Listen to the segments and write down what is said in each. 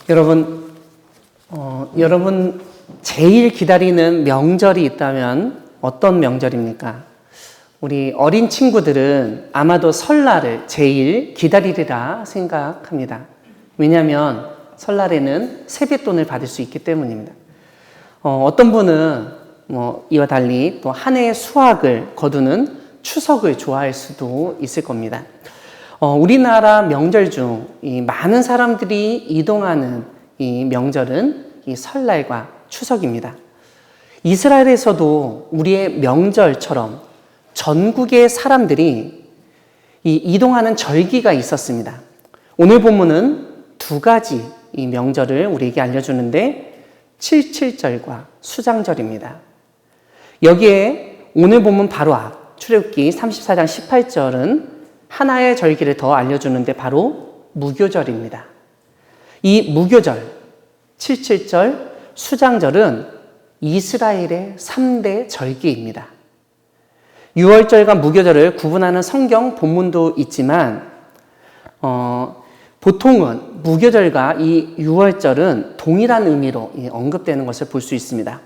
여러분 제일 기다리는 명절이 있다면 어떤 명절입니까? 우리 어린 친구들은 아마도 설날을 제일 기다리리라 생각합니다. 왜냐하면 설날에는 세뱃돈을 받을 수 있기 때문입니다. 어떤 분은 이와 달리 또 한 해의 수확을 거두는 추석을 좋아할 수도 있을 겁니다. 우리나라 명절 중 이 많은 사람들이 이동하는 이 명절은 이 설날과 추석입니다. 이스라엘에서도 우리의 명절처럼 전국의 사람들이 이 이동하는 절기가 있었습니다. 오늘 본문은 두 가지 이 명절을 우리에게 알려주는데 77절과 수장절입니다. 여기에 오늘 본문 바로 앞 출애굽기 34장 18절은 하나의 절기를 더 알려주는데 바로 무교절입니다. 이 무교절, 77절, 수장절은 이스라엘의 3대 절기입니다. 유월절과 무교절을 구분하는 성경 본문도 있지만 보통은 무교절과 이 유월절은 동일한 의미로 언급되는 것을 볼 수 있습니다.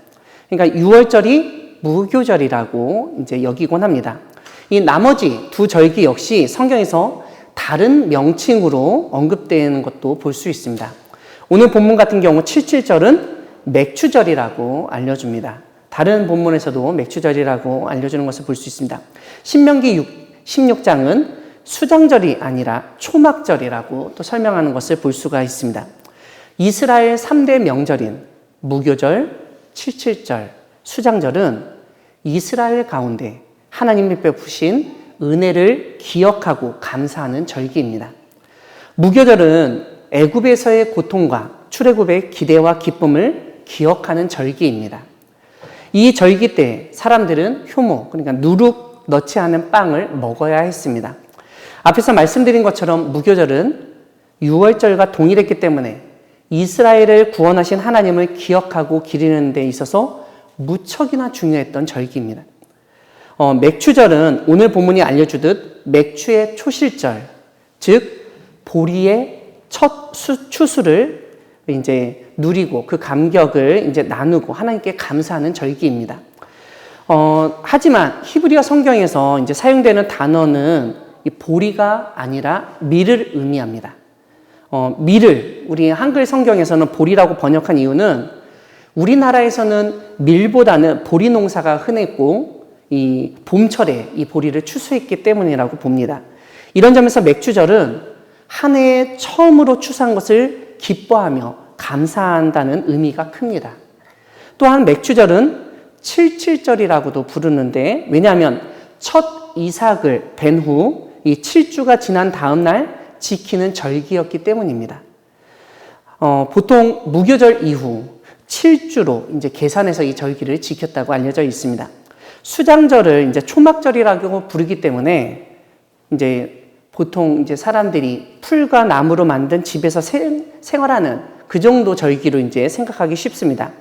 그러니까 유월절이 무교절이라고 이제 여기곤 합니다. 이 나머지 두 절기 역시 성경에서 다른 명칭으로 언급되는 것도 볼 수 있습니다. 오늘 본문 같은 경우 77절은 맥추절이라고 알려줍니다. 다른 본문에서도 맥추절이라고 알려주는 것을 볼 수 있습니다. 신명기 16장은 수장절이 아니라 초막절이라고 또 설명하는 것을 볼 수가 있습니다. 이스라엘 3대 명절인 무교절, 77절, 수장절은 이스라엘 가운데 하나님이 베푸신 은혜를 기억하고 감사하는 절기입니다. 무교절은 애굽에서의 고통과 출애굽의 기대와 기쁨을 기억하는 절기입니다. 이 절기 때 사람들은 효모, 그러니까 누룩 넣지 않은 빵을 먹어야 했습니다. 앞에서 말씀드린 것처럼 무교절은 유월절과 동일했기 때문에 이스라엘을 구원하신 하나님을 기억하고 기리는 데 있어서 무척이나 중요했던 절기입니다. 맥추절은 오늘 본문이 알려주듯 맥추의 초실절, 즉 보리의 첫 추수를 이제 누리고 그 감격을 이제 나누고 하나님께 감사하는 절기입니다. 하지만 히브리어 성경에서 이제 사용되는 단어는 이 보리가 아니라 밀을 의미합니다. 밀을 우리 한글 성경에서는 보리라고 번역한 이유는 우리나라에서는 밀보다는 보리 농사가 흔했고 이 봄철에 이 보리를 추수했기 때문이라고 봅니다. 이런 점에서 맥추절은 한 해에 처음으로 추수한 것을 기뻐하며 감사한다는 의미가 큽니다. 또한 맥추절은 77절이라고도 부르는데 왜냐하면 첫 이삭을 벤 후 이 7주가 지난 다음 날 지키는 절기였기 때문입니다. 보통 무교절 이후 7주로 이제 계산해서 이 절기를 지켰다고 알려져 있습니다. 수장절을 이제 초막절이라고 부르기 때문에 이제 보통 이제 사람들이 풀과 나무로 만든 집에서 생활하는 그 정도 절기로 이제 생각하기 쉽습니다.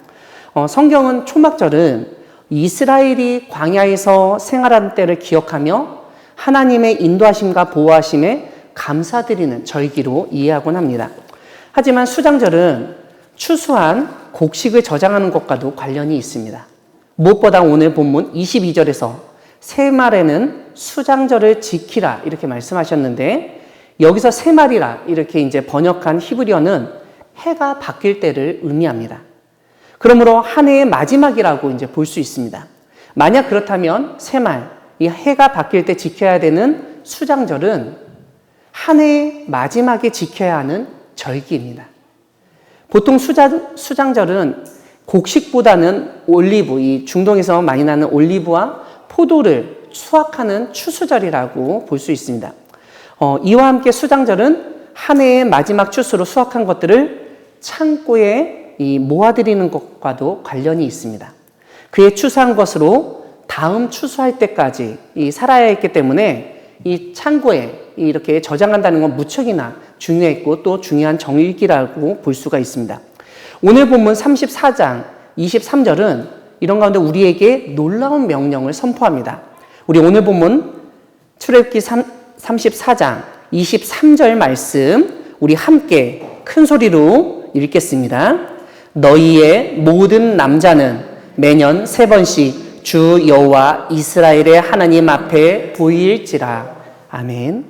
성경은 초막절은 이스라엘이 광야에서 생활한 때를 기억하며 하나님의 인도하심과 보호하심에 감사드리는 절기로 이해하곤 합니다. 하지만 수장절은 추수한 곡식을 저장하는 것과도 관련이 있습니다. 무엇보다 오늘 본문 22절에서 새말에는 수장절을 지키라 이렇게 말씀하셨는데 여기서 새말이라 이렇게 이제 번역한 히브리어는 해가 바뀔 때를 의미합니다. 그러므로 한 해의 마지막이라고 이제 볼 수 있습니다. 만약 그렇다면 새말, 이 해가 바뀔 때 지켜야 되는 수장절은 한 해의 마지막에 지켜야 하는 절기입니다. 보통 수장절은 곡식보다는 올리브, 이 중동에서 많이 나는 올리브와 포도를 수확하는 추수절이라고 볼 수 있습니다. 이와 함께 수장절은 한 해의 마지막 추수로 수확한 것들을 창고에 모아드리는 것과도 관련이 있습니다. 그의 추수한 것으로 다음 추수할 때까지 살아야 했기 때문에 이 창고에 이렇게 저장한다는 건 무척이나 중요했고 또 중요한 정일기라고 볼 수가 있습니다. 오늘 본문 34장 23절은 이런 가운데 우리에게 놀라운 명령을 선포합니다. 우리 오늘 본문 출애굽기 34장 23절 말씀 우리 함께 큰 소리로 읽겠습니다. 너희의 모든 남자는 매년 3번씩 주 여호와 이스라엘의 하나님 앞에 보일지라. 아멘.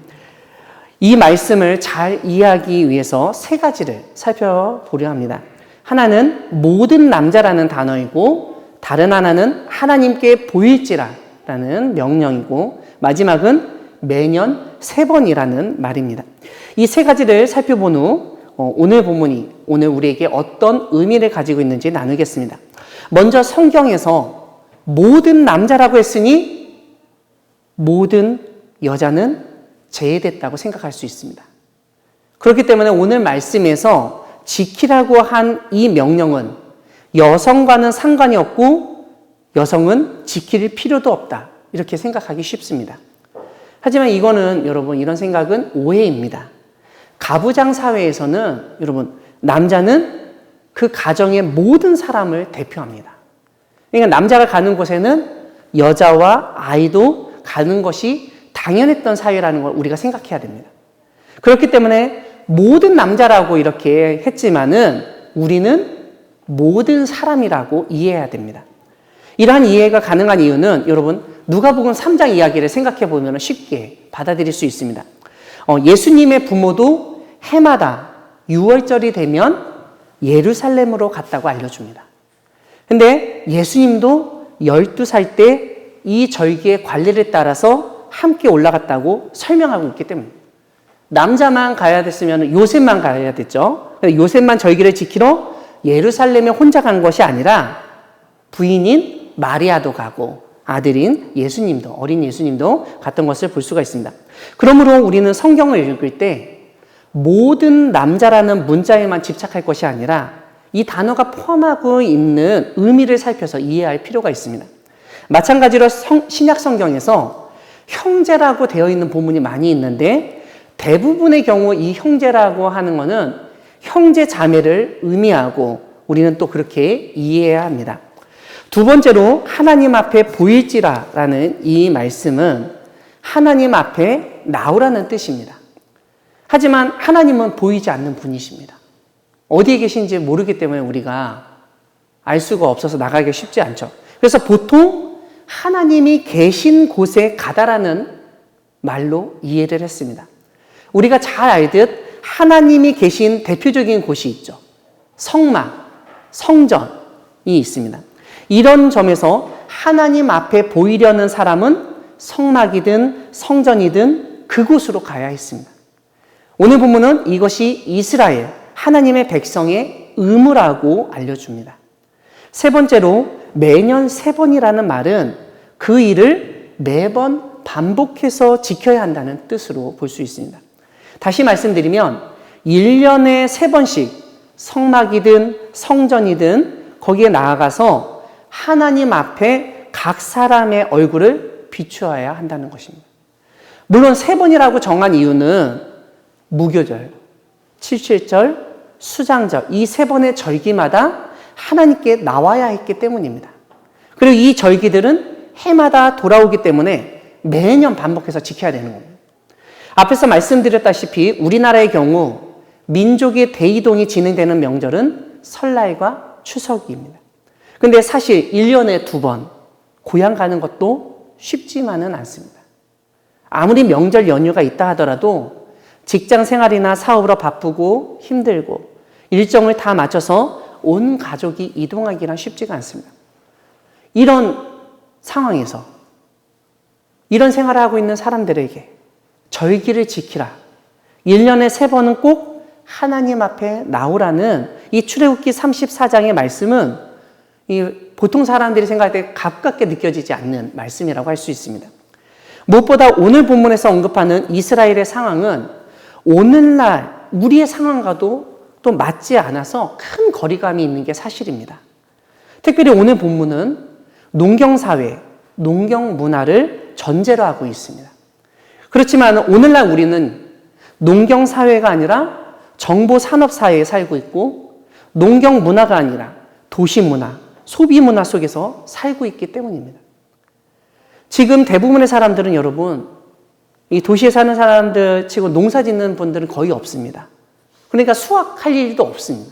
이 말씀을 잘 이해하기 위해서 3가지를 살펴보려 합니다. 하나는 모든 남자라는 단어이고, 다른 하나는 하나님께 보일지라라는 명령이고, 마지막은 매년 3번이라는 말입니다. 이 3가지를 살펴본 후 오늘 본문이 오늘 우리에게 어떤 의미를 가지고 있는지 나누겠습니다. 먼저 성경에서 모든 남자라고 했으니 모든 여자는 제외됐다고 생각할 수 있습니다. 그렇기 때문에 오늘 말씀에서 지키라고 한 이 명령은 여성과는 상관이 없고 여성은 지킬 필요도 없다, 이렇게 생각하기 쉽습니다. 하지만 이거는 여러분, 이런 생각은 오해입니다. 가부장 사회에서는 여러분, 남자는 그 가정의 모든 사람을 대표합니다. 그러니까 남자가 가는 곳에는 여자와 아이도 가는 것이 당연했던 사회라는 걸 우리가 생각해야 됩니다. 그렇기 때문에 모든 남자라고 이렇게 했지만은 우리는 모든 사람이라고 이해해야 됩니다. 이러한 이해가 가능한 이유는 여러분, 누가복음 3장 이야기를 생각해 보면 쉽게 받아들일 수 있습니다. 예수님의 부모도 해마다 6월절이 되면 예루살렘으로 갔다고 알려줍니다. 근데 예수님도 12살 때 이 절기의 관례를 따라서 함께 올라갔다고 설명하고 있기 때문입니다. 남자만 가야 됐으면 요셉만 가야 됐죠. 요셉만 절기를 지키러 예루살렘에 혼자 간 것이 아니라 부인인 마리아도 가고 아들인 예수님도, 어린 예수님도 갔던 것을 볼 수가 있습니다. 그러므로 우리는 성경을 읽을 때 모든 남자라는 문자에만 집착할 것이 아니라 이 단어가 포함하고 있는 의미를 살펴서 이해할 필요가 있습니다. 마찬가지로 신약 성경에서 형제라고 되어 있는 본문이 많이 있는데, 대부분의 경우 이 형제라고 하는 것은 형제 자매를 의미하고 우리는 또 그렇게 이해해야 합니다. 두 번째로 하나님 앞에 보일지라라는 이 말씀은 하나님 앞에 나오라는 뜻입니다. 하지만 하나님은 보이지 않는 분이십니다. 어디에 계신지 모르기 때문에 우리가 알 수가 없어서 나가기가 쉽지 않죠. 그래서 보통 하나님이 계신 곳에 가다라는 말로 이해를 했습니다. 우리가 잘 알듯 하나님이 계신 대표적인 곳이 있죠. 성막, 성전이 있습니다. 이런 점에서 하나님 앞에 보이려는 사람은 성막이든 성전이든 그곳으로 가야 했습니다. 오늘 본문은 이것이 이스라엘, 하나님의 백성의 의무라고 알려줍니다. 세 번째로 매년 3번이라는 말은 그 일을 매번 반복해서 지켜야 한다는 뜻으로 볼 수 있습니다. 다시 말씀드리면 1년에 3번씩 성막이든 성전이든 거기에 나아가서 하나님 앞에 각 사람의 얼굴을 비추어야 한다는 것입니다. 물론 3번이라고 정한 이유는 무교절, 칠칠절, 수장절, 이 3번의 절기마다 하나님께 나와야 했기 때문입니다. 그리고 이 절기들은 해마다 돌아오기 때문에 매년 반복해서 지켜야 되는 겁니다. 앞에서 말씀드렸다시피 우리나라의 경우 민족의 대이동이 진행되는 명절은 설날과 추석입니다. 근데 사실 1년에 2번 고향 가는 것도 쉽지만은 않습니다. 아무리 명절 연휴가 있다 하더라도 직장 생활이나 사업으로 바쁘고 힘들고 일정을 다 맞춰서 온 가족이 이동하기란 쉽지가 않습니다. 이런 상황에서 이런 생활을 하고 있는 사람들에게 절기를 지키라, 1년에 3번은 꼭 하나님 앞에 나오라는 이 출애굽기 34장의 말씀은 보통 사람들이 생각할 때 가깝게 느껴지지 않는 말씀이라고 할 수 있습니다. 무엇보다 오늘 본문에서 언급하는 이스라엘의 상황은 오늘날 우리의 상황과도 또 맞지 않아서 큰 거리감이 있는 게 사실입니다. 특별히 오늘 본문은 농경사회, 농경문화를 전제로 하고 있습니다. 그렇지만 오늘날 우리는 농경사회가 아니라 정보산업사회에 살고 있고 농경문화가 아니라 도시문화, 소비문화 속에서 살고 있기 때문입니다. 지금 대부분의 사람들은 여러분, 이 도시에 사는 사람들 치고 농사 짓는 분들은 거의 없습니다. 그러니까 수확할 일도 없습니다.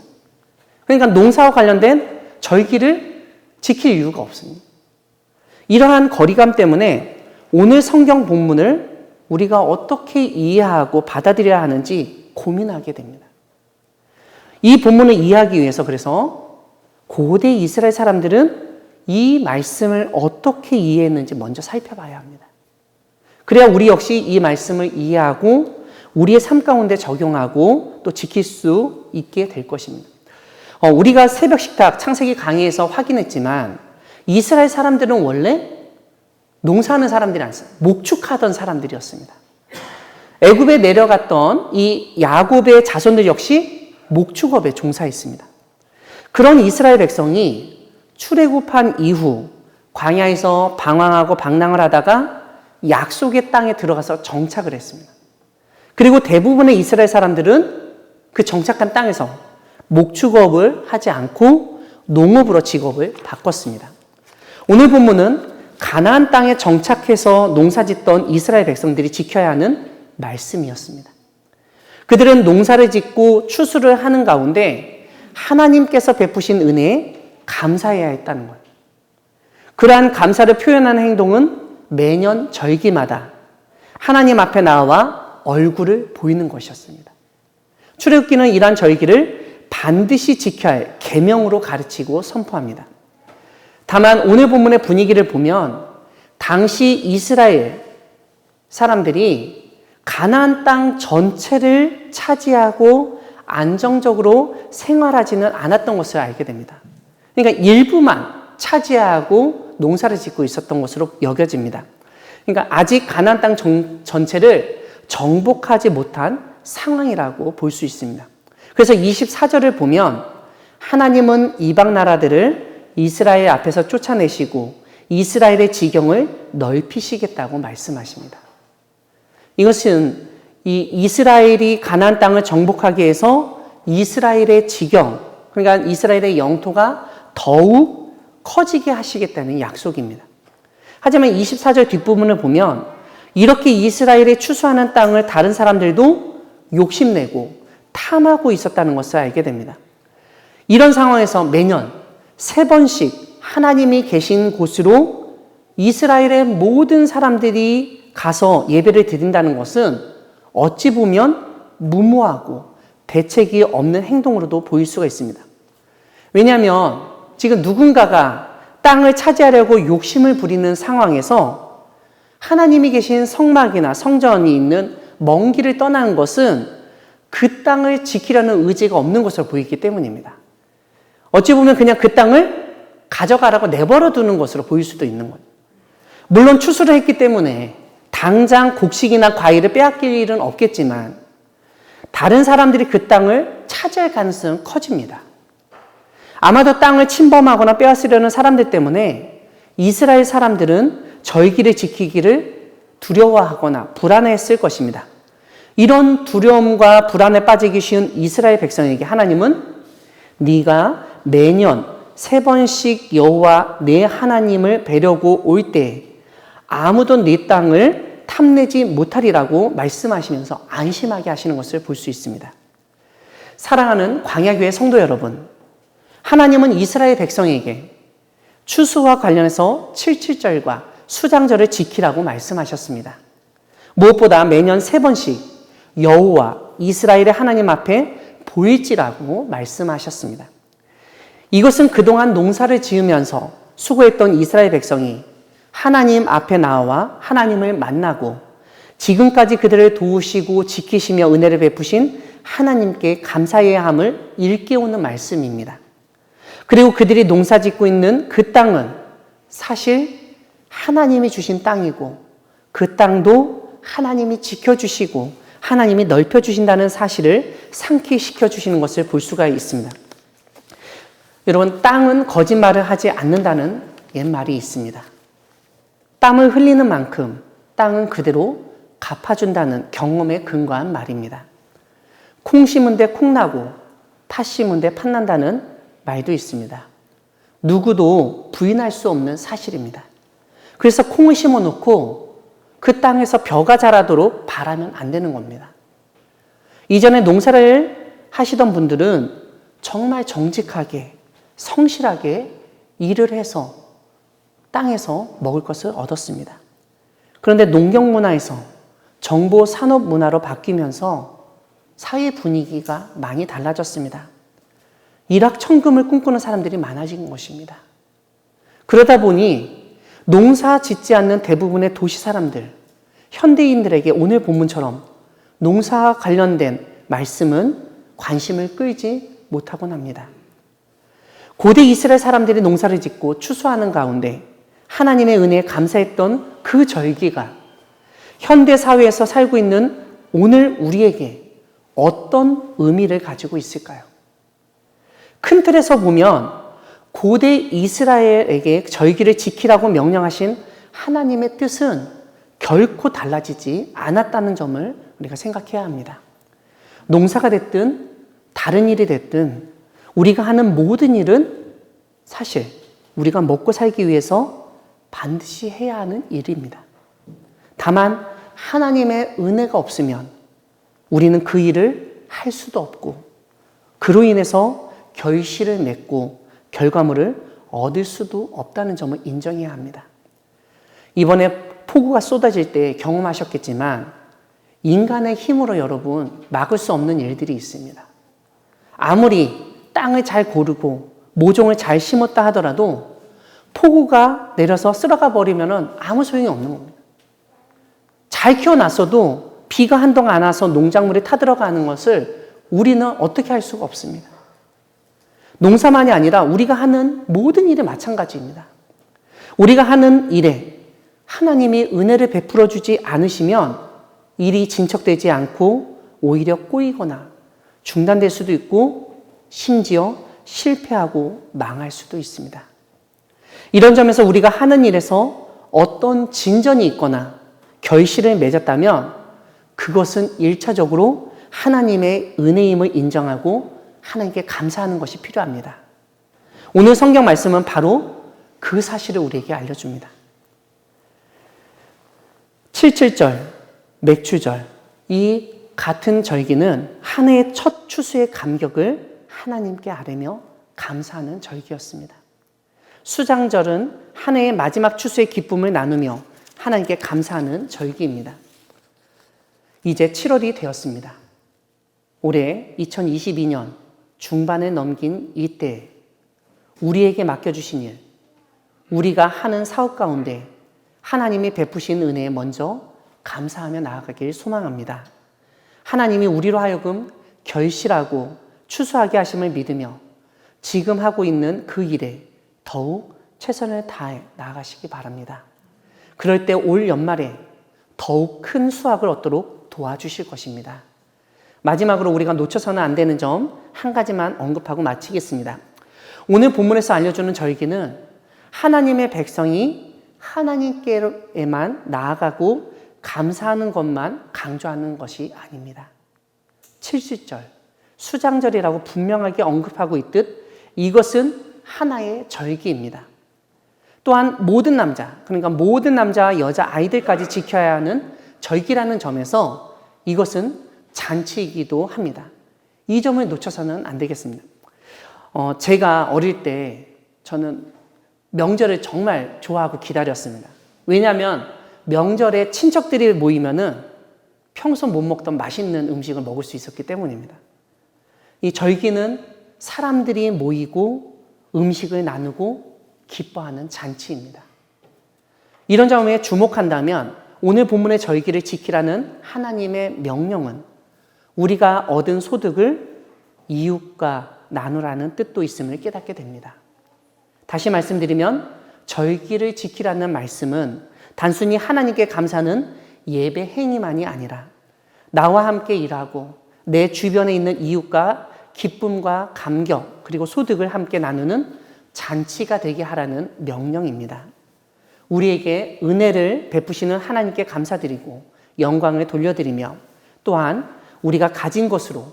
그러니까 농사와 관련된 절기를 지킬 이유가 없습니다. 이러한 거리감 때문에 오늘 성경 본문을 우리가 어떻게 이해하고 받아들여야 하는지 고민하게 됩니다. 이 본문을 이해하기 위해서 그래서 고대 이스라엘 사람들은 이 말씀을 어떻게 이해했는지 먼저 살펴봐야 합니다. 그래야 우리 역시 이 말씀을 이해하고 우리의 삶 가운데 적용하고 또 지킬 수 있게 될 것입니다. 우리가 새벽 식탁 창세기 강의에서 확인했지만 이스라엘 사람들은 원래 농사하는 사람들이 아니었어요. 목축하던 사람들이었습니다. 애굽에 내려갔던 이 야곱의 자손들 역시 목축업에 종사했습니다. 그런 이스라엘 백성이 출애굽한 이후 광야에서 방황하고 방랑을 하다가 약속의 땅에 들어가서 정착을 했습니다. 그리고 대부분의 이스라엘 사람들은 그 정착한 땅에서 목축업을 하지 않고 농업으로 직업을 바꿨습니다. 오늘 본문은 가나안 땅에 정착해서 농사짓던 이스라엘 백성들이 지켜야 하는 말씀이었습니다. 그들은 농사를 짓고 추수를 하는 가운데 하나님께서 베푸신 은혜에 감사해야 했다는 거예요. 그러한 감사를 표현하는 행동은 매년 절기마다 하나님 앞에 나와 얼굴을 보이는 것이었습니다. 출애굽기는 이러한 절기를 반드시 지켜야 할 계명으로 가르치고 선포합니다. 다만 오늘 본문의 분위기를 보면 당시 이스라엘 사람들이 가나안 땅 전체를 차지하고 안정적으로 생활하지는 않았던 것을 알게 됩니다. 그러니까 일부만 차지하고 농사를 짓고 있었던 것으로 여겨집니다. 그러니까 아직 가나안 땅 전체를 정복하지 못한 상황이라고 볼 수 있습니다. 그래서 24절을 보면 하나님은 이방 나라들을 이스라엘 앞에서 쫓아내시고 이스라엘의 지경을 넓히시겠다고 말씀하십니다. 이것은 이 이스라엘이 가나안 땅을 정복하기 위해서 이스라엘의 지경, 그러니까 이스라엘의 영토가 더욱 커지게 하시겠다는 약속입니다. 하지만 24절 뒷부분을 보면 이렇게 이스라엘이 추수하는 땅을 다른 사람들도 욕심내고 탐하고 있었다는 것을 알게 됩니다. 이런 상황에서 매년 3번씩 하나님이 계신 곳으로 이스라엘의 모든 사람들이 가서 예배를 드린다는 것은 어찌 보면 무모하고 대책이 없는 행동으로도 보일 수가 있습니다. 왜냐하면 지금 누군가가 땅을 차지하려고 욕심을 부리는 상황에서 하나님이 계신 성막이나 성전이 있는 먼 길을 떠나는 것은 그 땅을 지키려는 의지가 없는 것으로 보이기 때문입니다. 어찌 보면 그냥 그 땅을 가져가라고 내버려 두는 것으로 보일 수도 있는 거예요. 물론 추수를 했기 때문에 당장 곡식이나 과일을 빼앗길 일은 없겠지만 다른 사람들이 그 땅을 차지할 가능성은 커집니다. 아마도 땅을 침범하거나 빼앗으려는 사람들 때문에 이스라엘 사람들은 절기를 지키기를 두려워하거나 불안해했을 것입니다. 이런 두려움과 불안에 빠지기 쉬운 이스라엘 백성에게 하나님은 네가 매년 3번씩 여호와 내 하나님을 뵈려고 올 때 아무도 네 땅을 탐내지 못하리라고 말씀하시면서 안심하게 하시는 것을 볼 수 있습니다. 사랑하는 광야교회 성도 여러분, 하나님은 이스라엘 백성에게 추수와 관련해서 77절과 수장절을 지키라고 말씀하셨습니다. 무엇보다 매년 3번씩 여호와 이스라엘의 하나님 앞에 보일지라고 말씀하셨습니다. 이것은 그동안 농사를 지으면서 수고했던 이스라엘 백성이 하나님 앞에 나와 하나님을 만나고 지금까지 그들을 도우시고 지키시며 은혜를 베푸신 하나님께 감사해야 함을 일깨우는 말씀입니다. 그리고 그들이 농사 짓고 있는 그 땅은 사실 하나님이 주신 땅이고 그 땅도 하나님이 지켜주시고 하나님이 넓혀주신다는 사실을 상기시켜 주시는 것을 볼 수가 있습니다. 여러분, 땅은 거짓말을 하지 않는다는 옛말이 있습니다. 땀을 흘리는 만큼 땅은 그대로 갚아준다는 경험에 근거한 말입니다. 콩 심은 데 콩 나고 팥 심은 데 팥 난다는 말도 있습니다. 누구도 부인할 수 없는 사실입니다. 그래서 콩을 심어 놓고 그 땅에서 벼가 자라도록 바라면 안 되는 겁니다. 이전에 농사를 하시던 분들은 정말 정직하게 성실하게 일을 해서 땅에서 먹을 것을 얻었습니다. 그런데 농경 문화에서 정보 산업 문화로 바뀌면서 사회 분위기가 많이 달라졌습니다. 일확천금을 꿈꾸는 사람들이 많아진 것입니다. 그러다 보니 농사 짓지 않는 대부분의 도시 사람들, 현대인들에게 오늘 본문처럼 농사와 관련된 말씀은 관심을 끌지 못하곤 합니다. 고대 이스라엘 사람들이 농사를 짓고 추수하는 가운데 하나님의 은혜에 감사했던 그 절기가 현대 사회에서 살고 있는 오늘 우리에게 어떤 의미를 가지고 있을까요? 큰 틀에서 보면 고대 이스라엘에게 절기를 지키라고 명령하신 하나님의 뜻은 결코 달라지지 않았다는 점을 우리가 생각해야 합니다. 농사가 됐든 다른 일이 됐든 우리가 하는 모든 일은 사실 우리가 먹고 살기 위해서 반드시 해야 하는 일입니다. 다만 하나님의 은혜가 없으면 우리는 그 일을 할 수도 없고 그로 인해서 결실을 맺고 결과물을 얻을 수도 없다는 점을 인정해야 합니다. 이번에 폭우가 쏟아질 때 경험하셨겠지만 인간의 힘으로 여러분 막을 수 없는 일들이 있습니다. 아무리 땅을 잘 고르고 모종을 잘 심었다 하더라도 폭우가 내려서 쓸어가 버리면 아무 소용이 없는 겁니다. 잘 키워놨어도 비가 한동안 안 와서 농작물이 타들어가는 것을 우리는 어떻게 할 수가 없습니다. 농사만이 아니라 우리가 하는 모든 일이 마찬가지입니다. 우리가 하는 일에 하나님이 은혜를 베풀어 주지 않으시면 일이 진척되지 않고 오히려 꼬이거나 중단될 수도 있고 심지어 실패하고 망할 수도 있습니다. 이런 점에서 우리가 하는 일에서 어떤 진전이 있거나 결실을 맺었다면 그것은 1차적으로 하나님의 은혜임을 인정하고 하나님께 감사하는 것이 필요합니다. 오늘 성경 말씀은 바로 그 사실을 우리에게 알려줍니다. 77절, 맥추절, 이 같은 절기는 한 해의 첫 추수의 감격을 하나님께 아뢰며 감사하는 절기였습니다. 수장절은 한 해의 마지막 추수의 기쁨을 나누며 하나님께 감사하는 절기입니다. 이제 7월이 되었습니다. 올해 2022년 중반에 넘긴 이때 우리에게 맡겨주신 일, 우리가 하는 사업 가운데 하나님이 베푸신 은혜에 먼저 감사하며 나아가길 소망합니다. 하나님이 우리로 하여금 결실하고 추수하게 하심을 믿으며 지금 하고 있는 그 일에 더욱 최선을 다해 나아가시기 바랍니다. 그럴 때 올 연말에 더욱 큰 수확을 얻도록 도와주실 것입니다. 마지막으로 우리가 놓쳐서는 안 되는 점 한 가지만 언급하고 마치겠습니다. 오늘 본문에서 알려주는 절기는 하나님의 백성이 하나님께만 나아가고 감사하는 것만 강조하는 것이 아닙니다. 70절, 수장절이라고 분명하게 언급하고 있듯 이것은 하나의 절기입니다. 또한 모든 남자, 그러니까 모든 남자와 여자 아이들까지 지켜야 하는 절기라는 점에서 이것은 잔치이기도 합니다. 이 점을 놓쳐서는 안 되겠습니다. 제가 어릴 때 저는 명절을 정말 좋아하고 기다렸습니다. 왜냐하면 명절에 친척들이 모이면은 평소 못 먹던 맛있는 음식을 먹을 수 있었기 때문입니다. 이 절기는 사람들이 모이고 음식을 나누고 기뻐하는 잔치입니다. 이런 점에 주목한다면 오늘 본문의 절기를 지키라는 하나님의 명령은 우리가 얻은 소득을 이웃과 나누라는 뜻도 있음을 깨닫게 됩니다. 다시 말씀드리면 절기를 지키라는 말씀은 단순히 하나님께 감사하는 예배 행위만이 아니라 나와 함께 일하고 내 주변에 있는 이웃과 기쁨과 감격 그리고 소득을 함께 나누는 잔치가 되게 하라는 명령입니다. 우리에게 은혜를 베푸시는 하나님께 감사드리고 영광을 돌려드리며 또한 우리가 가진 것으로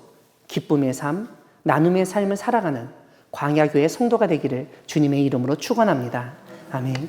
기쁨의 삶, 나눔의 삶을 살아가는 광야교회 성도가 되기를 주님의 이름으로 축원합니다. 아멘.